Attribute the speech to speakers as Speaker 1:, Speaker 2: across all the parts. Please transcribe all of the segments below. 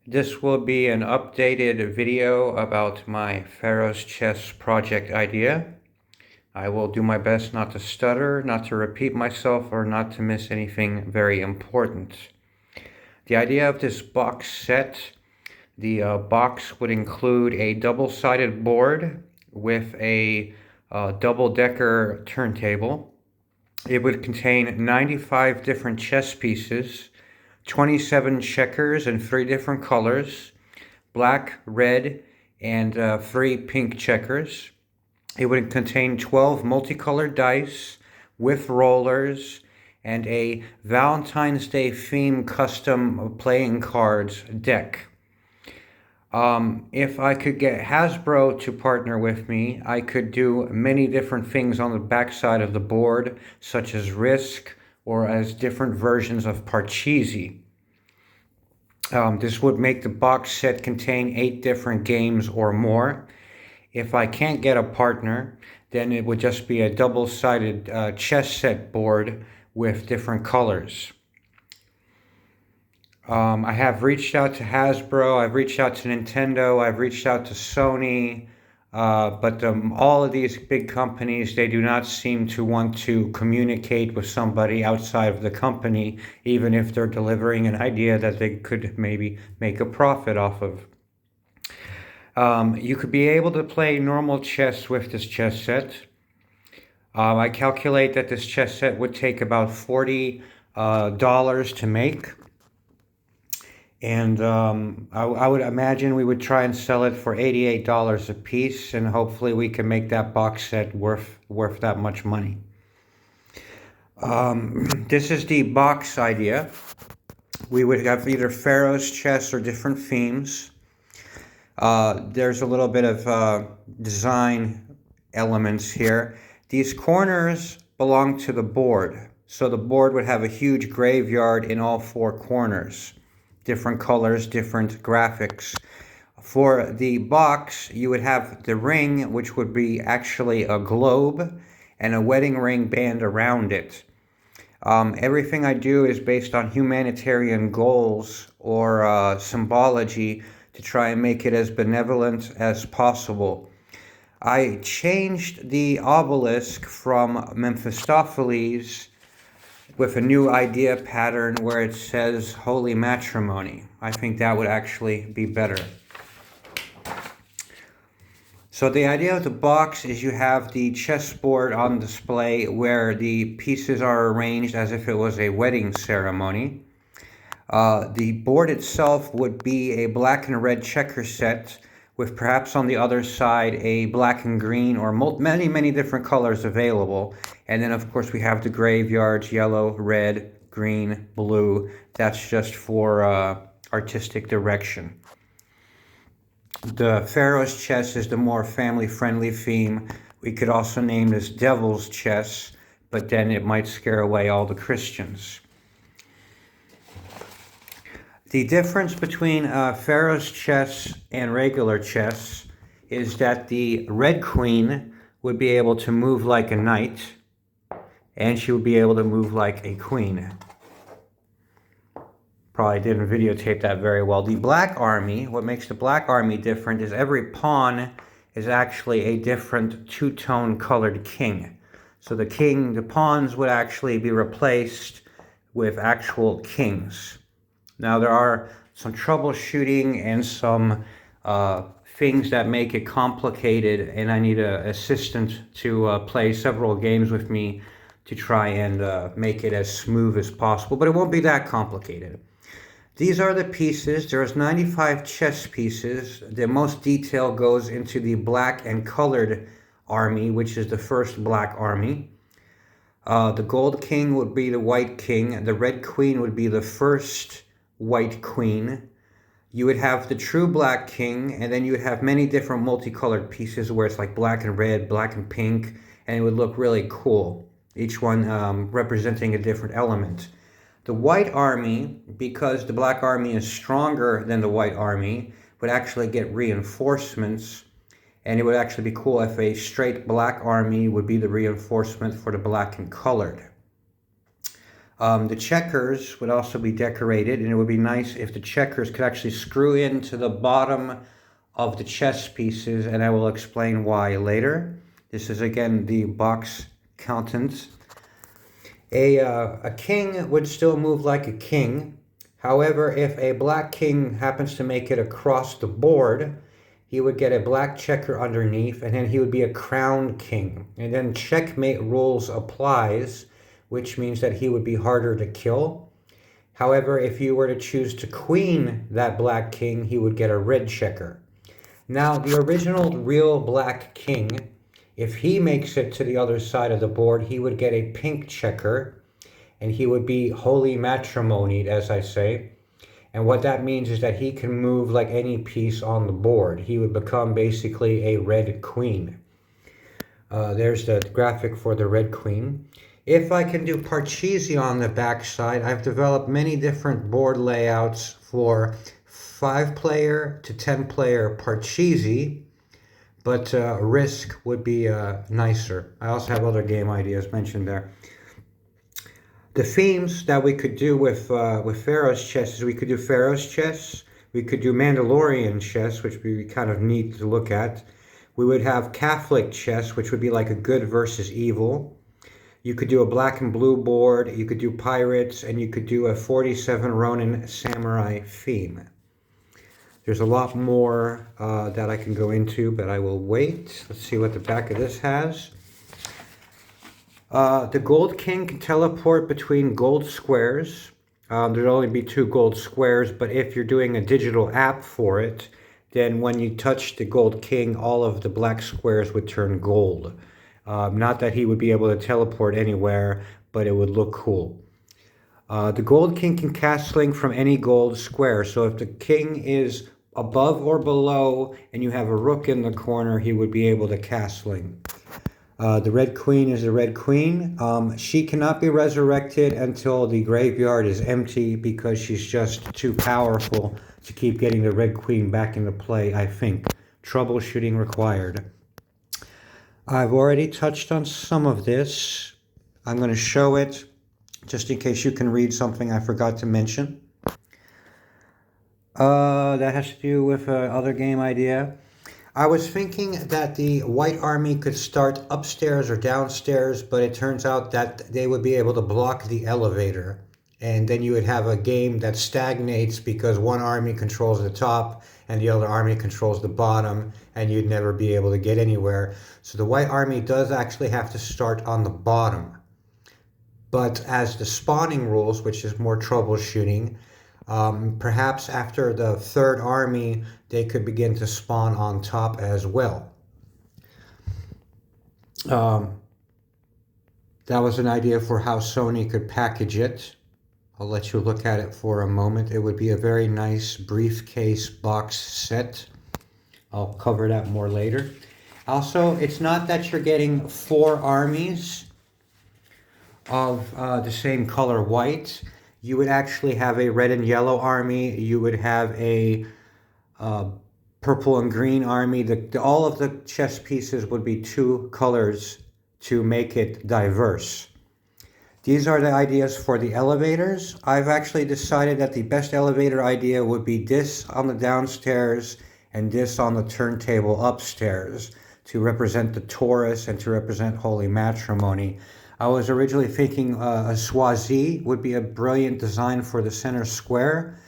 Speaker 1: This will be an updated video about my Pharaoh's chess project idea. I will do my best not to stutter, not to repeat myself, or not to miss anything very important. The idea of this box set, the box would include a double-sided board with a double-decker turntable. It would contain 95 different chess pieces, 27 checkers in 3 different colors, black, red, and 3 pink checkers. It would contain 12 multicolored dice with rollers and a Valentine's Day theme custom playing cards deck. If I could get Hasbro to partner with me, I could do many different things on the backside of the board, such as Risk or as different versions of Parcheesi. This would make the box set contain 8 different games or more. If I can't get a partner, then it would just be a double-sided chess set board with different colors. I have reached out to Hasbro, I've reached out to Nintendo, I've reached out to Sony, but all of these big companies, they do not seem to want to communicate with somebody outside of the company, even if they're delivering an idea that they could maybe make a profit off of. You could be able to play normal chess with this chess set. I calculate that this chess set would take about $40 to make. And I would imagine we would try and sell it for $88 a piece, and hopefully we can make that box set worth that much money. This is the box idea. We would have either Pharaoh's chess or different themes. There's a little bit of design elements here. These corners belong to the board. So the board would have a huge graveyard in all 4 corners. Different colors, different graphics. For the box, you would have the ring, which would be actually a globe, and a wedding ring band around it. Everything I do is based on humanitarian goals or symbology to try and make it as benevolent as possible. I changed the obelisk from Mephistopheles with a new idea pattern where it says holy matrimony. I think that would actually be better. So the idea of the box is you have the chessboard on display where the pieces are arranged as if it was a wedding ceremony. The board itself would be a black and red checker set with perhaps on the other side a black and green or many different colors available. And then of course we have the graveyards, yellow, red, green, blue. That's just for artistic direction. The Pharaoh's chess is the more family-friendly theme. We could also name this Devil's chess, but then it might scare away all the Christians. The difference between Pharaoh's chess and regular chess is that the red queen would be able to move like a knight, and she would be able to move like a queen. Probably didn't videotape that very well. The black army, what makes the black army different is every pawn is actually a different 2-tone colored king. So the pawns would actually be replaced with actual kings. Now there are some troubleshooting and some things that make it complicated, and I need an assistant to play several games with me to try and make it as smooth as possible, but it won't be that complicated. These are the pieces. There's 95 chess pieces. The most detail goes into the black and colored army, which is the first black army. The gold king would be the white king. The red queen would be the first white queen. You would have the true black king, and then you would have many different multicolored pieces where it's like black and red, black and pink, and it would look really cool. Each one representing a different element. The white army, because the black army is stronger than the white army, would actually get reinforcements, and it would actually be cool if a straight black army would be the reinforcement for the black and colored. The checkers would also be decorated, and it would be nice if the checkers could actually screw into the bottom of the chess pieces, and I will explain why later. This is again the box contents. A king would still move like a king. However, if a black king happens to make it across the board, he would get a black checker underneath, and then he would be a crowned king. And then checkmate rules applies, which means that he would be harder to kill. However, if you were to choose to queen that black king, he would get a red checker. Now, the original real black king, if he makes it to the other side of the board, he would get a pink checker, and he would be holy matrimonied, as I say. And what that means is that he can move like any piece on the board. He would become basically a red queen. There's the graphic for the red queen. If I can do Parcheesi on the back side, I've developed many different board layouts for 5-player to 10-player Parcheesi, but Risk would be nicer. I also have other game ideas mentioned there. The themes that we could do with Pharaoh's chess is we could do Pharaoh's chess, we could do Mandalorian chess, which would be kind of neat to look at. We would have Catholic chess, which would be like a good versus evil. You could do a black and blue board, you could do pirates, and you could do a 47 Ronin samurai theme. There's a lot more that I can go into, but I will wait. Let's see what the back of this has. The Gold King can teleport between gold squares. There'd only be 2 gold squares, but if you're doing a digital app for it, then when you touch the Gold King, all of the black squares would turn gold. Not that he would be able to teleport anywhere, but it would look cool. The Gold King can cast Link from any gold square. So if the king is above or below and you have a rook in the corner, he would be able to cast Link. The Red Queen is the Red Queen. She cannot be resurrected until the graveyard is empty because she's just too powerful to keep getting the Red Queen back into play, I think. Troubleshooting required. I've already touched on some of this. I'm going to show it just in case you can read something I forgot to mention. That has to do with other game idea. I was thinking that the White Army could start upstairs or downstairs, but it turns out that they would be able to block the elevator. And then you would have a game that stagnates because one army controls the top and the other army controls the bottom, and you'd never be able to get anywhere. So the White Army does actually have to start on the bottom. But as the spawning rules, which is more troubleshooting, perhaps after the 3rd army, they could begin to spawn on top as well. That was an idea for how Sony could package it. I'll let you look at it for a moment. It would be a very nice briefcase box set. I'll cover that more later. Also, it's not that you're getting 4 armies of the same color white. You would actually have a red and yellow army. You would have a purple and green army. All of the chess pieces would be 2 colors to make it diverse. These are the ideas for the elevators. I've actually decided that the best elevator idea would be this on the downstairs and this on the turntable upstairs to represent the Taurus and to represent holy matrimony. I was originally thinking a Swazi would be a brilliant design for the center square,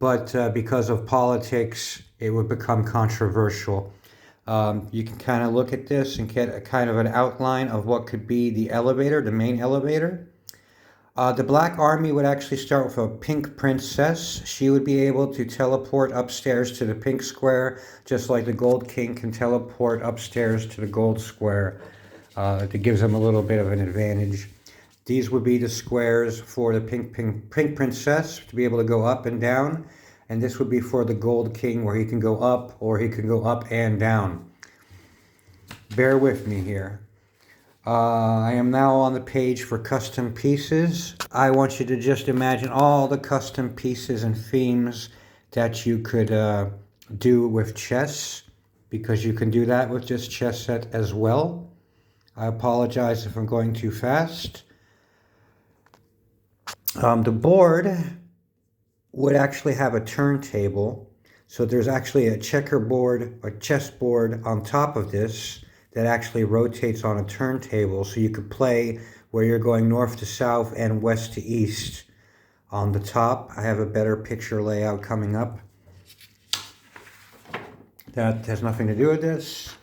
Speaker 1: but because of politics, it would become controversial. You can kind of look at this and get a kind of an outline of what could be the elevator, the main elevator. The Black Army would actually start with a pink princess. She would be able to teleport upstairs to the pink square, just like the Gold King can teleport upstairs to the gold square. It gives them a little bit of an advantage. These would be the squares for the pink princess to be able to go up and down. And this would be for the Gold King, where he can go up or he can go up and down. Bear with me here. I am now on the page for custom pieces. I want you to just imagine all the custom pieces and themes that you could do with chess, because you can do that with this chess set as well. I apologize if I'm going too fast. The board would actually have a turntable. So there's actually a checkerboard or chessboard on top of this that actually rotates on a turntable. So you could play where you're going north to south and west to east. On the top, I have a better picture layout coming up. That has nothing to do with this.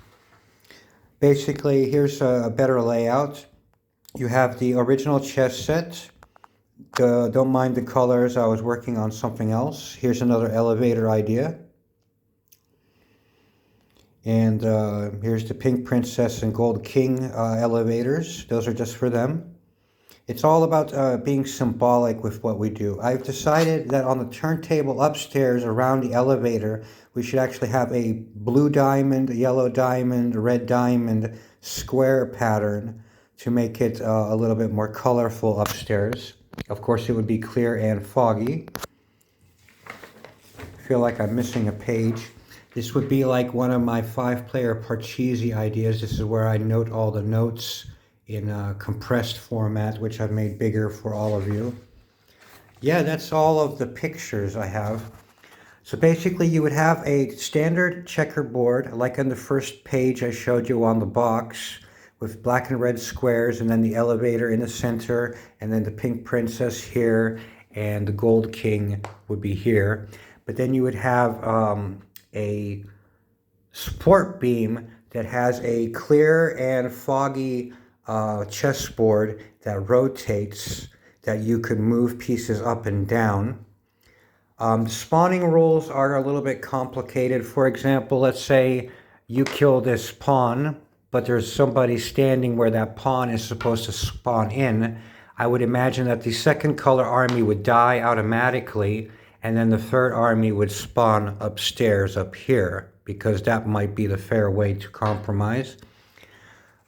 Speaker 1: Basically, here's a better layout. You have the original chess set. Don't mind the colors, I was working on something else. Here's another elevator idea. And here's the Pink Princess and Gold King elevators. Those are just for them. It's all about being symbolic with what we do. I've decided that on the turntable upstairs around the elevator, we should actually have a blue diamond, yellow diamond, red diamond square pattern to make it a little bit more colorful upstairs. Of course, it would be clear and foggy. I feel like I'm missing a page. This would be like one of my 5-player Parcheesi ideas. This is where I note all the notes in a compressed format, which I've made bigger for all of you. Yeah, that's all of the pictures I have. So basically you would have a standard checkerboard, like on the first page I showed you on the box, with black and red squares, and then the elevator in the center, and then the Pink Princess here, and the Gold King would be here. But then you would have a support beam that has a clear and foggy chessboard that rotates, that you could move pieces up and down. The spawning rules are a little bit complicated. For example, let's say you kill this pawn, but there's somebody standing where that pawn is supposed to spawn in. I would imagine that the second color army would die automatically, and then the third army would spawn upstairs up here, because that might be the fair way to compromise.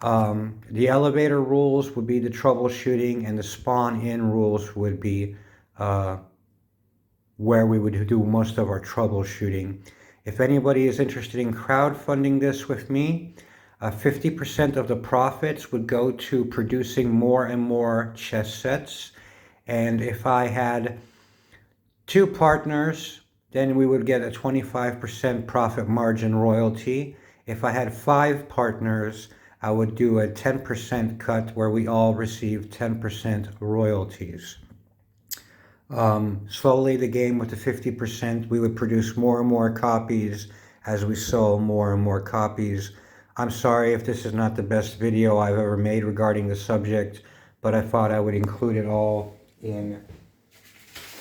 Speaker 1: The elevator rules would be the troubleshooting, and the spawn in rules would be where we would do most of our troubleshooting. If anybody is interested in crowdfunding this with me, 50% of the profits would go to producing more and more chess sets. And if I had 2 partners, then we would get a 25% profit margin royalty. If I had 5 partners, I would do a 10% cut where we all receive 10% royalties. Slowly, the game with the 50%, we would produce more and more copies as we sold more and more copies. I'm sorry if this is not the best video I've ever made regarding the subject, but I thought I would include it all in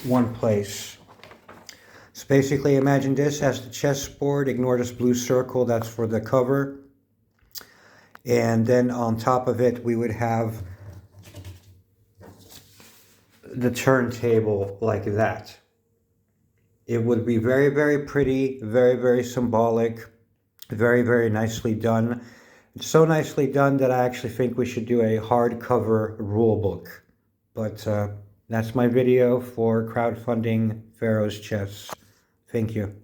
Speaker 1: one place. So basically, imagine this as the chessboard. Ignore this blue circle, that's for the cover. And then on top of it, we would have the turntable like that. It would be very, very pretty, very, very symbolic, very, very nicely done. It's so nicely done that I actually think we should do a hardcover rule book. But that's my video for crowdfunding Pharoah's chess. Thank you.